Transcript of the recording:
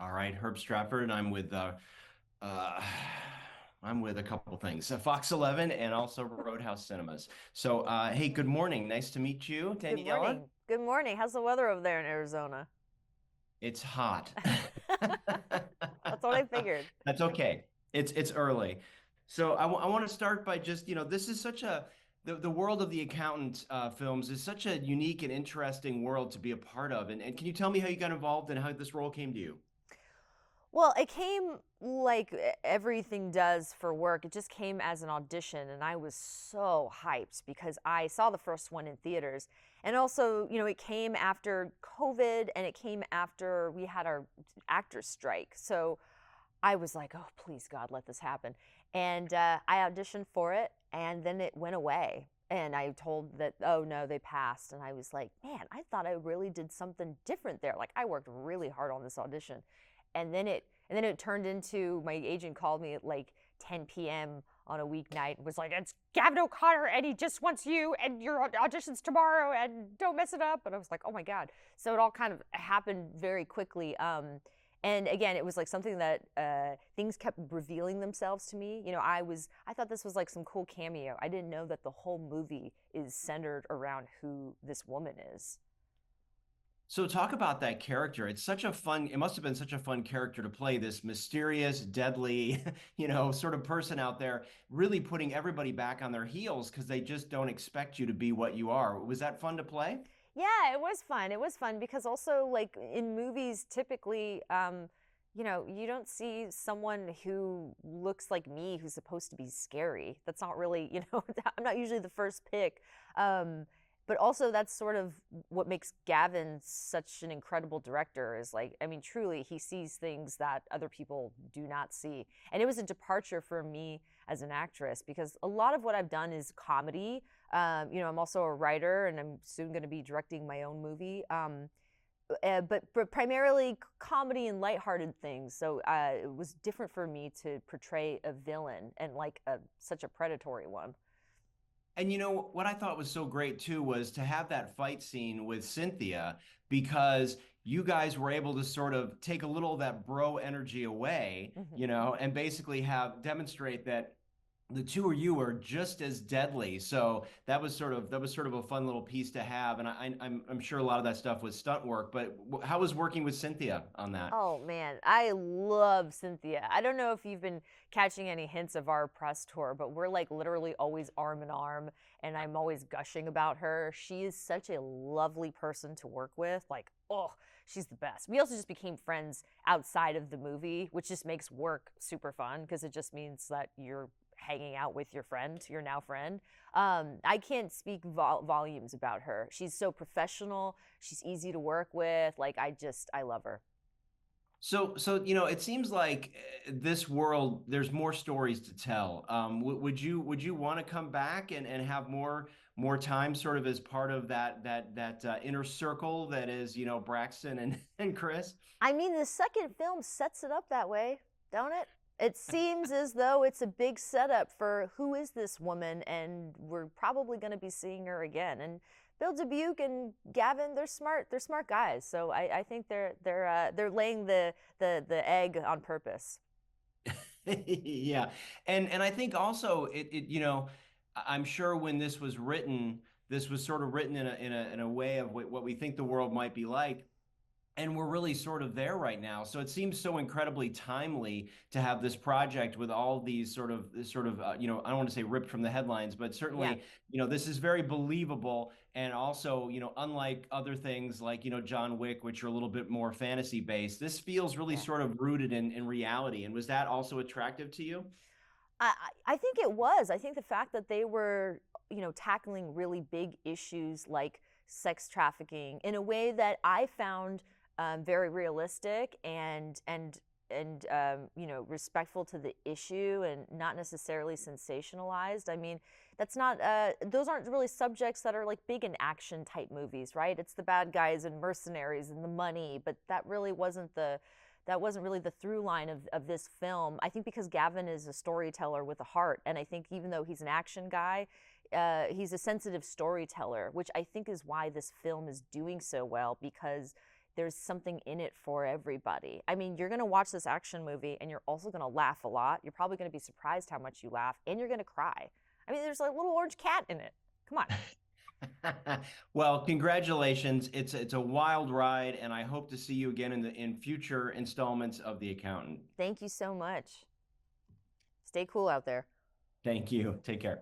All right, Herb Stratford, and uh, I'm with a couple things, Fox 11 and also Roadhouse Cinemas. So, hey, good morning. Nice to meet you, Good Daniela. morning. Good morning. How's the weather over there in Arizona? It's hot. That's what I figured. That's okay. It's early. So I want to start by just, this is such the world of the accountant films is such a unique and interesting world to be a part of. And can you tell me how you got involved and how this role came to you? Well, it came like everything does for work. It just came as an audition, and I was so hyped because I saw the first one in theaters. And also, it came after COVID and it came after we had our actors strike. So I was like, oh, please, God, let this happen. And I auditioned for it, and then it went away. And I told that, oh no, they passed. And I was like, man, I thought I really did something different there. Like I worked really hard on this audition. And then it turned into my agent called me at like 10 p.m. on a weeknight and was like, it's Gavin O'Connor and he just wants you and your auditions tomorrow and don't mess it up. And I was like, oh my God. So it all kind of happened very quickly. And again, it was like something that things kept revealing themselves to me. I thought this was like some cool cameo. I didn't know that the whole movie is centered around who this woman is. So talk about that character. It must have been such a fun character to play, this mysterious, deadly, sort of person out there, really putting everybody back on their heels because they just don't expect you to be what you are. Was that fun to play? Yeah, it was fun. It was fun because also like in movies, typically, you don't see someone who looks like me who's supposed to be scary. That's not really, I'm not usually the first pick. But also that's sort of what makes Gavin such an incredible director is like, I mean, truly, he sees things that other people do not see. And it was a departure for me as an actress because a lot of what I've done is comedy. I'm also a writer and I'm soon going to be directing my own movie. But primarily comedy and lighthearted things. So it was different for me to portray a villain and like such a predatory one. And what I thought was so great too was to have that fight scene with Cynthia because you guys were able to sort of take a little of that bro energy away, Hmm. and basically have demonstrate that the two of you are just as deadly. So that was sort of a fun little piece to have, and I'm sure a lot of that stuff was stunt work. But how was working with Cynthia on that? Oh man, I love Cynthia. I don't know if you've been catching any hints of our press tour, but we're like literally always arm in arm, and I'm always gushing about her. She is such a lovely person to work with. Like, oh, she's the best. We also just became friends outside of the movie, which just makes work super fun because it just means that you're hanging out with your friend, your now friend. I can't speak volumes about her. She's so professional. She's easy to work with. Like, I love her. So it seems like this world, there's more stories to tell. Would you want to come back and have more time, sort of as part of that inner circle that is, Braxton and and Chris? I mean, the second film sets it up that way, don't it? It seems as though it's a big setup for who is this woman, and we're probably going to be seeing her again. And Bill Dubuque and Gavin, they're smart. They're smart guys. So I think they're laying the egg on purpose. Yeah. And I think also I'm sure when this was written, this was sort of written in a way of what we think the world might be like. And we're really sort of there right now. So it seems so incredibly timely to have this project with all these I don't want to say ripped from the headlines, but Yeah. certainly, this is very believable. And also, unlike other things like, John Wick, which are a little bit more fantasy based, this feels really Yeah. sort of rooted in reality. And was that also attractive to you? I think it was. I think the fact that they were, tackling really big issues like sex trafficking in a way that I found very realistic and respectful to the issue and not necessarily sensationalized. I mean, that's not those aren't really subjects that are like big in action type movies, right? It's the bad guys and mercenaries and the money, but that wasn't really the through line of this film. I think because Gavin is a storyteller with a heart, and I think even though he's an action guy, he's a sensitive storyteller, which I think is why this film is doing so well because there's something in it for everybody. I mean, you're going to watch this action movie and you're also going to laugh a lot. You're probably going to be surprised how much you laugh, and you're going to cry. I mean, there's a little orange cat in it. Come on. Well, congratulations. It's a wild ride, and I hope to see you again in future installments of The Accountant. Thank you so much. Stay cool out there. Thank you. Take care.